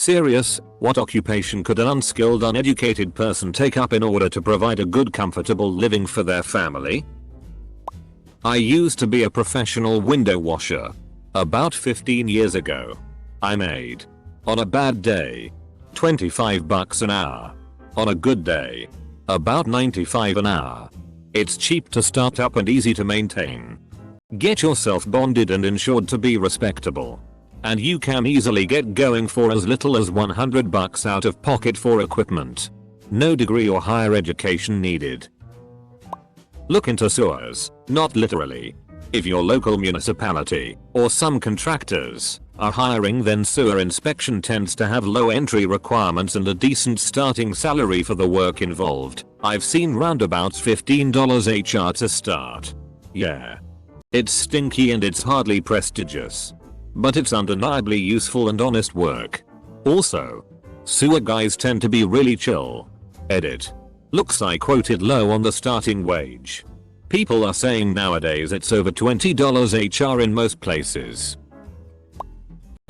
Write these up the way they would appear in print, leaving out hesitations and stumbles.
Serious, what occupation could an unskilled, uneducated person take up in order to provide a good, comfortable living for their family? I used to be a professional window washer. About 15 years ago. I made, on a bad day, $25 an hour. On a good day, about $95 an hour. It's cheap to start up and easy to maintain. Get yourself bonded and insured to be respectable. And you can easily get going for as little as $100 out of pocket for equipment. No degree or higher education needed. Look into sewers, not literally. If your local municipality, or some contractors, are hiring, then sewer inspection tends to have low entry requirements and a decent starting salary for the work involved. I've seen roundabouts $15 HR to start. Yeah. It's stinky and it's hardly prestigious. But it's undeniably useful and honest work. Also, sewer guys tend to be really chill. Edit. Looks I quoted low on the starting wage. People are saying nowadays it's over $20 HR in most places.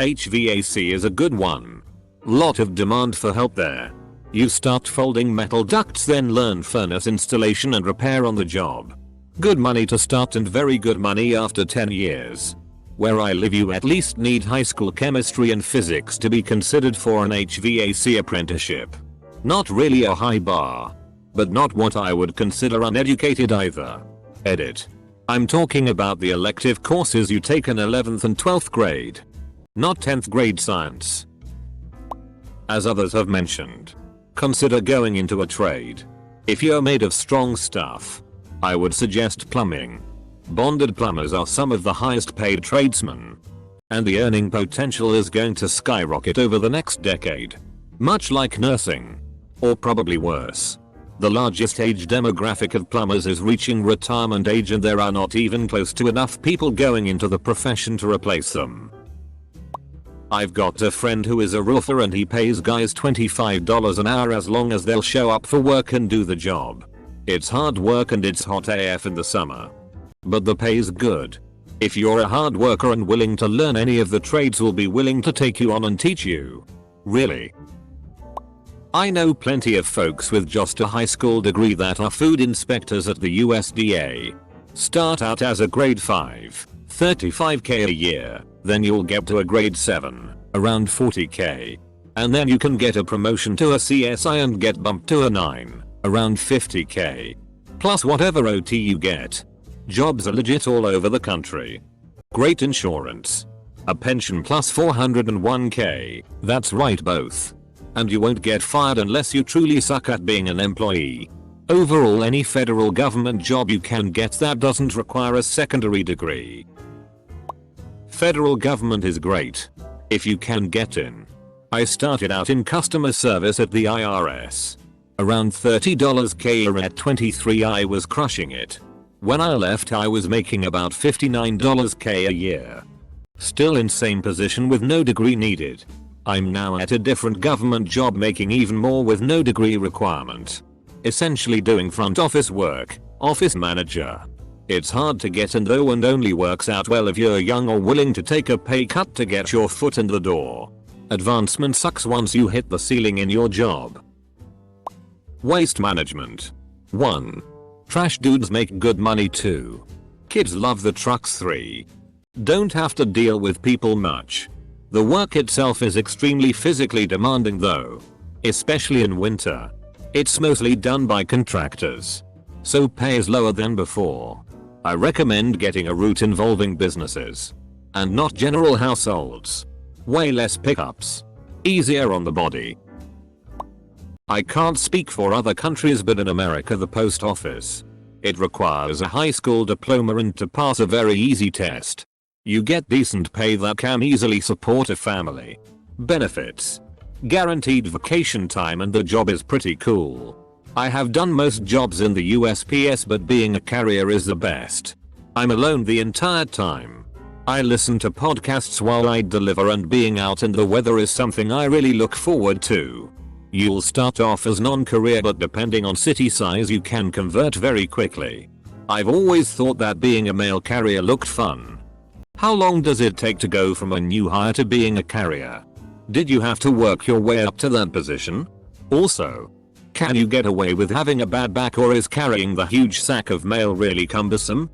HVAC is a good one. Lot of demand for help there. You start folding metal ducts, then learn furnace installation and repair on the job. Good money to start and very good money after 10 years. Where I live you at least need high school chemistry and physics to be considered for an HVAC apprenticeship. Not really a high bar. But not what I would consider uneducated either. Edit. I'm talking about the elective courses you take in 11th and 12th grade. Not 10th grade science. As others have mentioned, consider going into a trade. If you're made of strong stuff, I would suggest plumbing. Bonded plumbers are some of the highest paid tradesmen. And the earning potential is going to skyrocket over the next decade. Much like nursing. Or probably worse. The largest age demographic of plumbers is reaching retirement age and there are not even close to enough people going into the profession to replace them. I've got a friend who is a roofer and he pays guys $25 an hour as long as they'll show up for work and do the job. It's hard work and it's hot AF in the summer. But the pay's good. If you're a hard worker and willing to learn any of the trades, will be willing to take you on and teach you. Really. I know plenty of folks with just a high school degree that are food inspectors at the USDA. Start out as a grade 5, $35K a year, then you'll get to a grade 7, around $40K. And then you can get a promotion to a CSI and get bumped to a 9, around $50K. Plus whatever OT you get. Jobs are legit all over the country. Great insurance. A pension plus 401K, that's right, both. And you won't get fired unless you truly suck at being an employee. Overall, any federal government job you can get that doesn't require a secondary degree. Federal government is great. If you can get in. I started out in customer service at the IRS. Around $30K a year at 23 I was crushing it. When I left I was making about $59K a year. Still in same position with no degree needed. I'm now at a different government job making even more with no degree requirement. Essentially doing front office work, office manager. It's hard to get in though and only works out well if you're young or willing to take a pay cut to get your foot in the door. Advancement sucks once you hit the ceiling in your job. Waste management. 1. Trash dudes make good money. 2. Kids love the trucks. 3. Don't have to deal with people much. The work itself is extremely physically demanding though. Especially in winter. It's mostly done by contractors. So pay is lower than before. I recommend getting a route involving businesses. And not general households. Way less pickups. Easier on the body. I can't speak for other countries, but in America the post office. It requires a high school diploma and to pass a very easy test. You get decent pay that can easily support a family. Benefits. Guaranteed vacation time and the job is pretty cool. I have done most jobs in the USPS, but being a carrier is the best. I'm alone the entire time. I listen to podcasts while I deliver and being out in the weather is something I really look forward to. You'll start off as non-career, but depending on city size you can convert very quickly. I've always thought that being a mail carrier looked fun. How long does it take to go from a new hire to being a carrier? Did you have to work your way up to that position? Also, can you get away with having a bad back, or is carrying the huge sack of mail really cumbersome?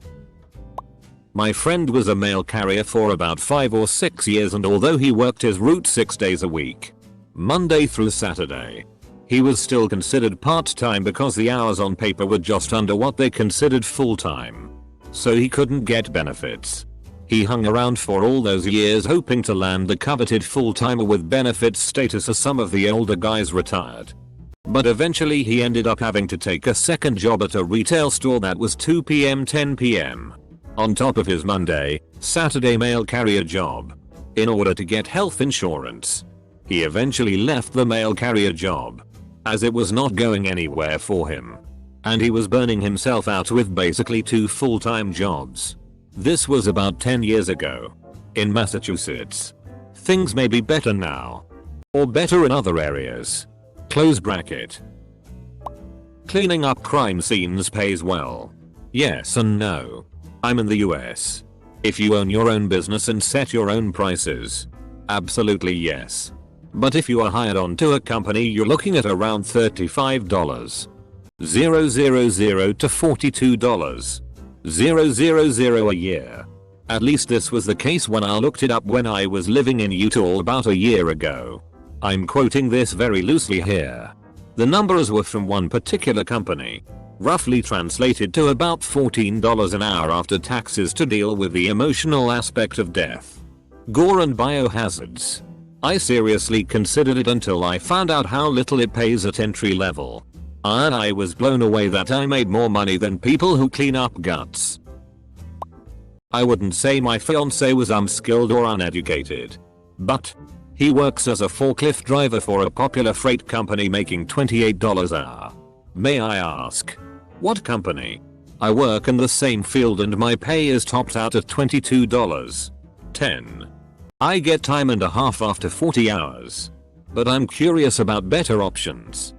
My friend was a mail carrier for about 5 or 6 years, and although he worked his route 6 days a week, Monday through Saturday, he was still considered part-time because the hours on paper were just under what they considered full-time. So he couldn't get benefits. He hung around for all those years hoping to land the coveted full-timer with benefits status as some of the older guys retired. But eventually he ended up having to take a second job at a retail store that was 2 PM 10 PM. On top of his Monday, Saturday mail carrier job. In order to get health insurance, he eventually left the mail carrier job, as it was not going anywhere for him. And he was burning himself out with basically 2 full-time jobs. This was about 10 years ago. In Massachusetts. Things may be better now. Or better in other areas. Close bracket. Cleaning up crime scenes pays well. Yes and no. I'm in the US. If you own your own business and set your own prices, absolutely yes. But if you are hired onto a company, you're looking at around $35,000 to $42,000 a year. At least this was the case when I looked it up when I was living in Utah about a year ago. I'm quoting this very loosely here. The numbers were from one particular company. Roughly translated to about $14 an hour after taxes to deal with the emotional aspect of death, gore and biohazards. I seriously considered it until I found out how little it pays at entry level. And I was blown away that I made more money than people who clean up guts. I wouldn't say my fiance was unskilled or uneducated, but he works as a forklift driver for a popular freight company making $28 an hour. May I ask, what company? I work in the same field and my pay is topped out at $22.10. I get time and a half after 40 hours. But I'm curious about better options.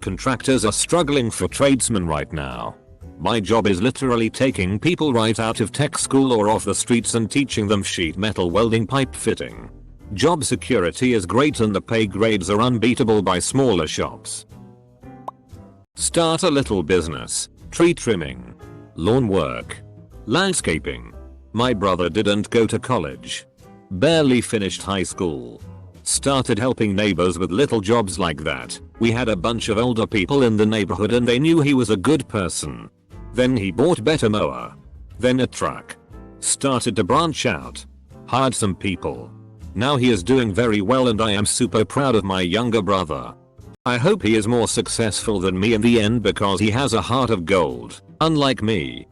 Contractors are struggling for tradesmen right now. My job is literally taking people right out of tech school or off the streets and teaching them sheet metal welding, pipe fitting. Job security is great and the pay grades are unbeatable by smaller shops. Start a little business. Tree trimming. Lawn work. Landscaping. My brother didn't go to college. Barely finished high school. Started helping neighbors with little jobs like that. We had a bunch of older people in the neighborhood and they knew he was a good person. Then he bought better mower. Then a truck. Started to branch out. Hired some people. Now he is doing very well and I am super proud of my younger brother. I hope he is more successful than me in the end because he has a heart of gold, unlike me.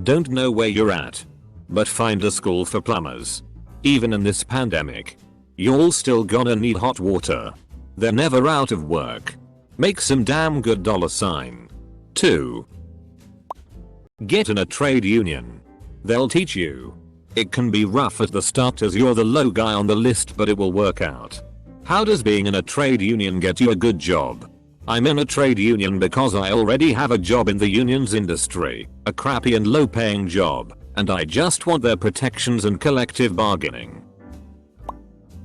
Don't know where you're at, but find a school for plumbers. Even in this pandemic, you're still gonna need hot water. They're never out of work. Make some damn good $. 2. Get in a trade union. They'll teach you. It can be rough at the start as you're the low guy on the list, but it will work out. How does being in a trade union get you a good job? I'm in a trade union because I already have a job in the unions industry, a crappy and low paying job, and I just want their protections and collective bargaining.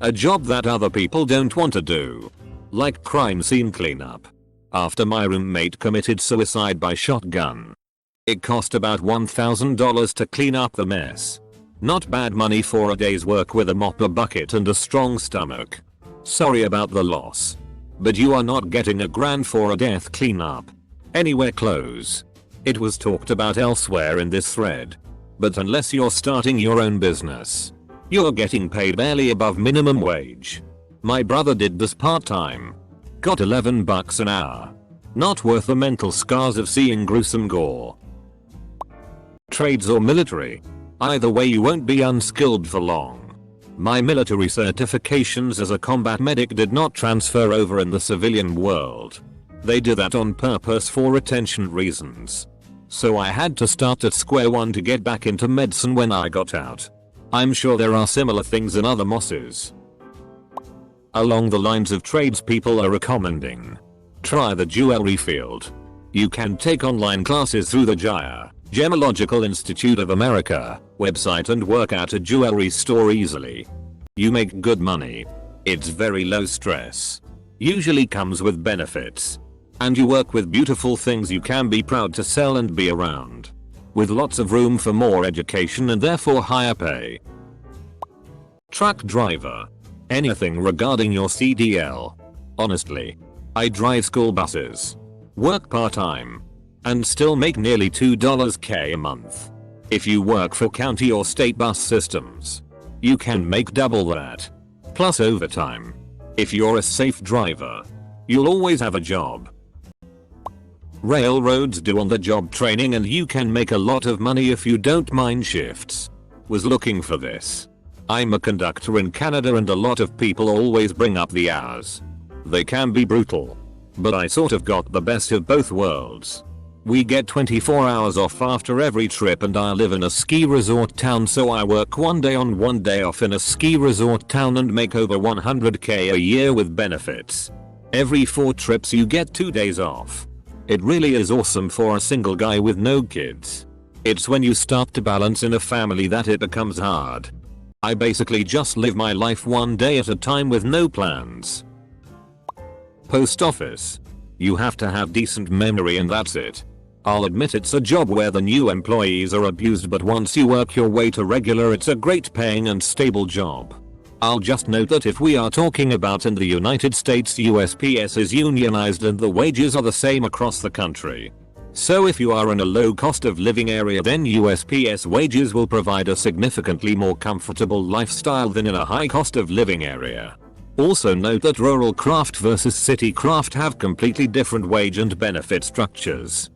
A job that other people don't want to do. Like crime scene cleanup. After my roommate committed suicide by shotgun. It cost about $1,000 to clean up the mess. Not bad money for a day's work with a mop, a bucket and a strong stomach. Sorry about the loss. But you are not getting $1,000 for a death cleanup. Anywhere close. It was talked about elsewhere in this thread. But unless you're starting your own business, you're getting paid barely above minimum wage. My brother did this part-time. Got $11 an hour. Not worth the mental scars of seeing gruesome gore. Trades or military. Either way you won't be unskilled for long. My military certifications as a combat medic did not transfer over in the civilian world. They did that on purpose for retention reasons. So I had to start at square one to get back into medicine when I got out. I'm sure there are similar things in other mosses. Along the lines of trades people are recommending. Try the jewelry field. You can take online classes through the JIA, Gemological Institute of America, website and work at a jewelry store easily. You make good money. It's very low stress. Usually comes with benefits. And you work with beautiful things you can be proud to sell and be around. With lots of room for more education and therefore higher pay. Truck driver. Anything regarding your CDL. Honestly, I drive school buses, work part-time, and still make nearly $2k a month. If you work for county or state bus systems, you can make double that. Plus overtime. If you're a safe driver, you'll always have a job. Railroads do on-the-job training and you can make a lot of money if you don't mind shifts. Was looking for this. I'm a conductor in Canada and a lot of people always bring up the hours. They can be brutal. But I sort of got the best of both worlds. We get 24 hours off after every trip and I live in a ski resort town, so I work one day on one day off in a ski resort town and make over $100k a year with benefits. Every 4 trips you get 2 days off. It really is awesome for a single guy with no kids. It's when you start to balance in a family that it becomes hard. I basically just live my life one day at a time with no plans. Post office. You have to have decent memory and that's it. I'll admit it's a job where the new employees are abused, but once you work your way to regular it's a great paying and stable job. I'll just note that if we are talking about in the United States, USPS is unionized and the wages are the same across the country. So if you are in a low cost of living area, then USPS wages will provide a significantly more comfortable lifestyle than in a high cost of living area. Also note that rural craft versus city craft have completely different wage and benefit structures.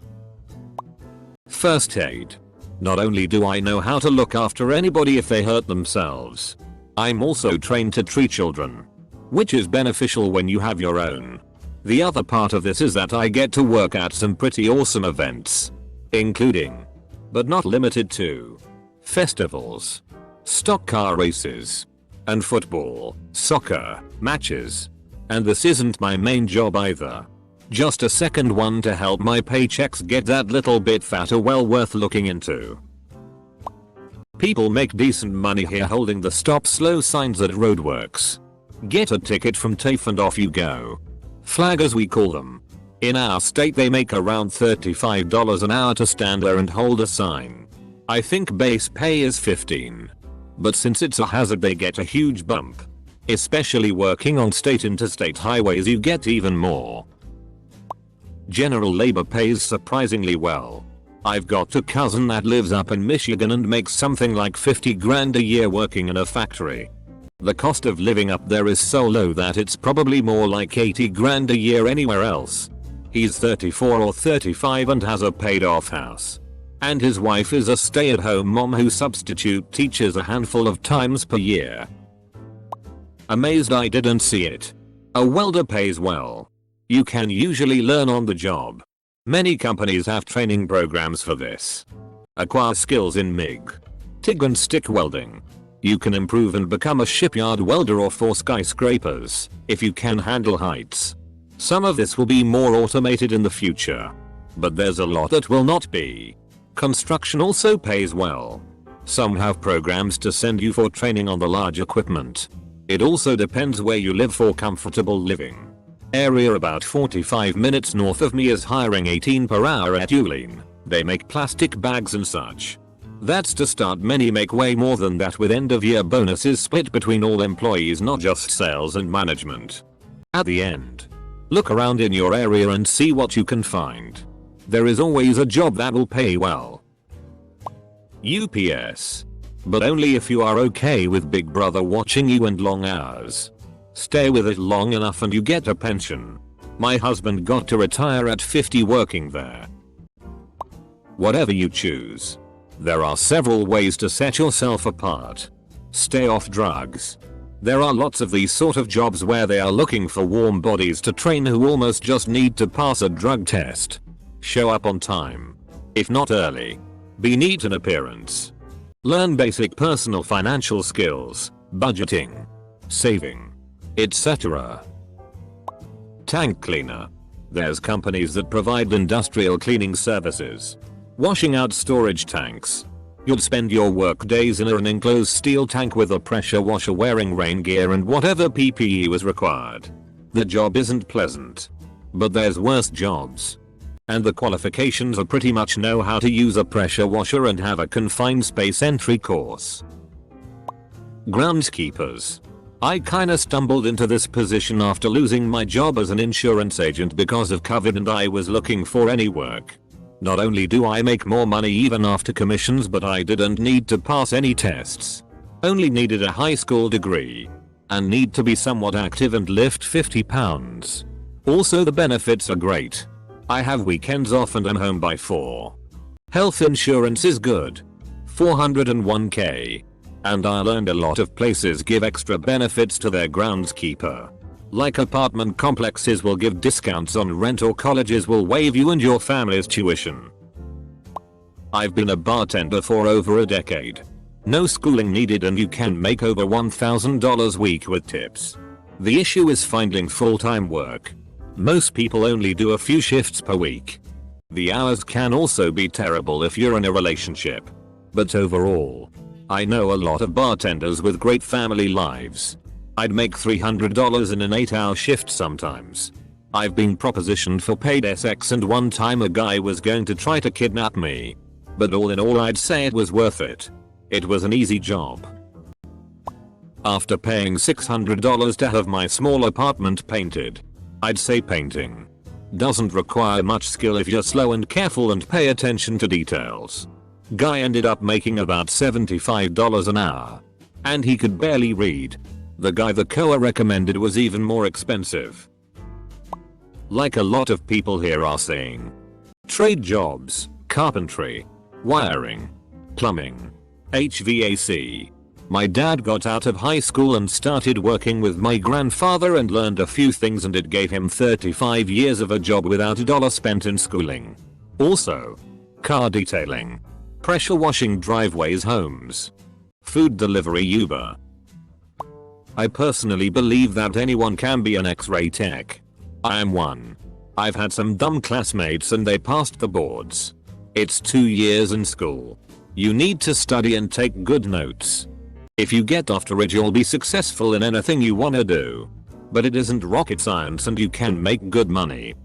First aid. Not only do I know how to look after anybody if they hurt themselves, I'm also trained to treat children, which is beneficial when you have your own. The other part of this is that I get to work at some pretty awesome events, including, but not limited to, festivals, stock car races, and football, soccer, matches. And this isn't my main job either. Just a second one to help my paychecks get that little bit fatter, well worth looking into. People make decent money here holding the stop slow signs at roadworks. Get a ticket from TAFE and off you go. Flaggers we call them. In our state they make around $35 an hour to stand there and hold a sign. I think base pay is $15. But since it's a hazard they get a huge bump. Especially working on state interstate highways you get even more. General labor pays surprisingly well. I've got a cousin that lives up in Michigan and makes something like 50 grand a year working in a factory. The cost of living up there is so low that it's probably more like 80 grand a year anywhere else. He's 34 or 35 and has a paid off house. And his wife is a stay-at-home mom who substitute teaches a handful of times per year. Amazed I didn't see it. A welder pays well. You can usually learn on the job. Many companies have training programs for this. Acquire skills in MIG, TIG and stick welding. You can improve and become a shipyard welder or for skyscrapers, if you can handle heights. Some of this will be more automated in the future. But there's a lot that will not be. Construction also pays well. Some have programs to send you for training on the large equipment. It also depends where you live for comfortable living. Area about 45 minutes north of me is hiring 18 per hour at Uline. They make plastic bags and such. That's to start. Many make way more than that with end of year bonuses split between all employees, not just sales and management. At the end, look around in your area and see what you can find. There is always a job that will pay well. UPS. But only if you are okay with Big Brother watching you and long hours. Stay with it long enough and you get a pension. My husband got to retire at 50 working there. Whatever you choose, there are several ways to set yourself apart. Stay off drugs. There are lots of these sort of jobs where they are looking for warm bodies to train who almost just need to pass a drug test. Show up on time. If not early. Be neat in appearance. Learn basic personal financial skills, budgeting, saving, etc. Tank cleaner. There's companies that provide industrial cleaning services. Washing out storage tanks. You'd spend your work days in an enclosed steel tank with a pressure washer wearing rain gear and whatever PPE was required. The job isn't pleasant. But there's worse jobs. And the qualifications are pretty much know how to use a pressure washer and have a confined space entry course. Groundskeepers. I kinda stumbled into this position after losing my job as an insurance agent because of COVID and I was looking for any work. Not only do I make more money even after commissions, but I didn't need to pass any tests. Only needed a high school degree. And need to be somewhat active and lift 50 pounds. Also the benefits are great. I have weekends off and I'm home by 4. Health insurance is good. 401k. And I learned a lot of places give extra benefits to their groundskeeper. Like apartment complexes will give discounts on rent or colleges will waive you and your family's tuition. I've been a bartender for over a decade. No schooling needed and you can make over $1,000 a week with tips. The issue is finding full-time work. Most people only do a few shifts per week. The hours can also be terrible if you're in a relationship. But overall, I know a lot of bartenders with great family lives. I'd make $300 in an 8-hour shift sometimes. I've been propositioned for paid sex and one time a guy was going to try to kidnap me. But all in all I'd say it was worth it. It was an easy job. After paying $600 to have my small apartment painted, I'd say painting doesn't require much skill if you're slow and careful and pay attention to details. Guy ended up making about $75 an hour. And he could barely read. The guy the Koa recommended was even more expensive. Like a lot of people here are saying. Trade jobs, carpentry, wiring, plumbing, HVAC. My dad got out of high school and started working with my grandfather and learned a few things and it gave him 35 years of a job without a dollar spent in schooling. Also, car detailing, pressure washing driveways, homes, food delivery, Uber. I personally believe that anyone can be an X-ray tech. I am one. I've had some dumb classmates and they passed the boards. It's 2 years in school. You need to study and take good notes. If you get after it you'll be successful in anything you wanna do. But it isn't rocket science and you can make good money.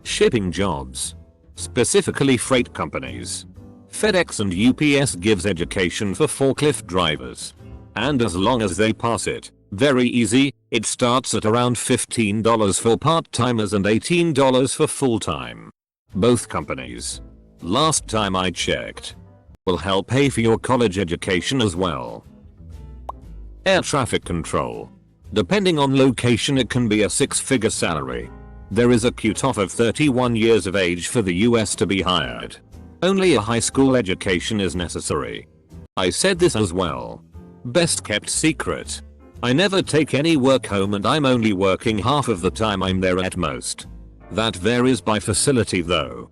Shipping jobs. Specifically freight companies. FedEx and UPS gives education for forklift drivers. And as long as they pass it, very easy, it starts at around $15 for part-timers and $18 for full-time. Both companies, last time I checked, will help pay for your college education as well. Air traffic control. Depending on location it can be a 6-figure salary. There is a cutoff of 31 years of age for the US to be hired. Only a high school education is necessary. I said this as well. Best kept secret. I never take any work home and I'm only working half of the time I'm there at most. That varies by facility though.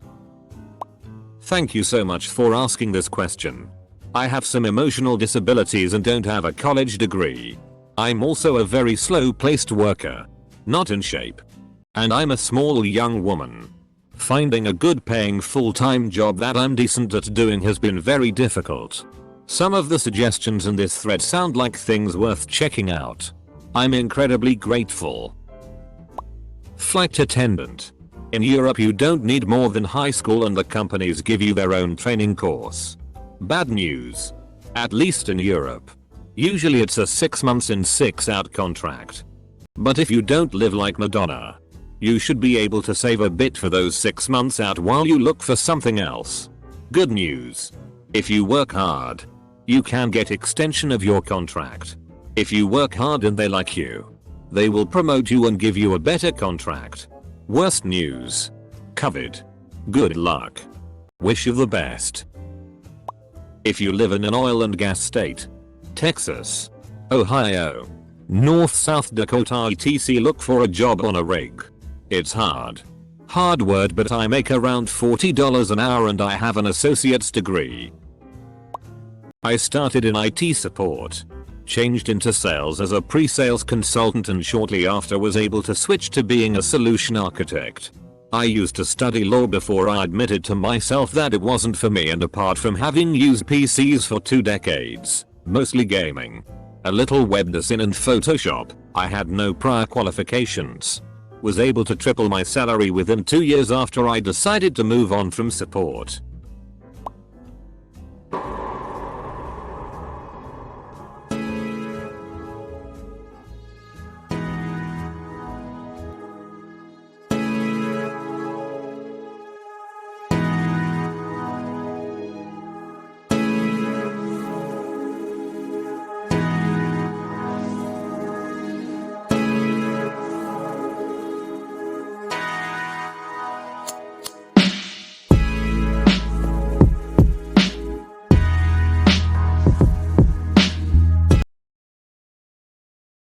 Thank you so much for asking this question. I have some emotional disabilities and don't have a college degree. I'm also a very slow-paced worker. Not in shape. And I'm a small young woman. Finding a good paying full-time job that I'm decent at doing has been very difficult. Some of the suggestions in this thread sound like things worth checking out. I'm incredibly grateful. Flight attendant. In Europe you don't need more than high school and the companies give you their own training course. Bad news. At least in Europe. Usually it's a 6 months in 6 out contract. But if you don't live like Madonna, you should be able to save a bit for those 6 months out while you look for something else. Good news. If you work hard, you can get extension of your contract. If you work hard and they like you, they will promote you and give you a better contract. Worst news. COVID. Good luck. Wish you the best. If you live in an oil and gas state, Texas, Ohio, North South Dakota etc. look for a job on a rig. It's hard. Hard word, but I make around $40 an hour and I have an associate's degree. I started in IT support, changed into sales as a pre-sales consultant and shortly after was able to switch to being a solution architect. I used to study law before I admitted to myself that it wasn't for me, and apart from having used PCs for 2 decades, mostly gaming, a little web design and Photoshop, I had no prior qualifications. Was able to triple my salary within 2 years after I decided to move on from support.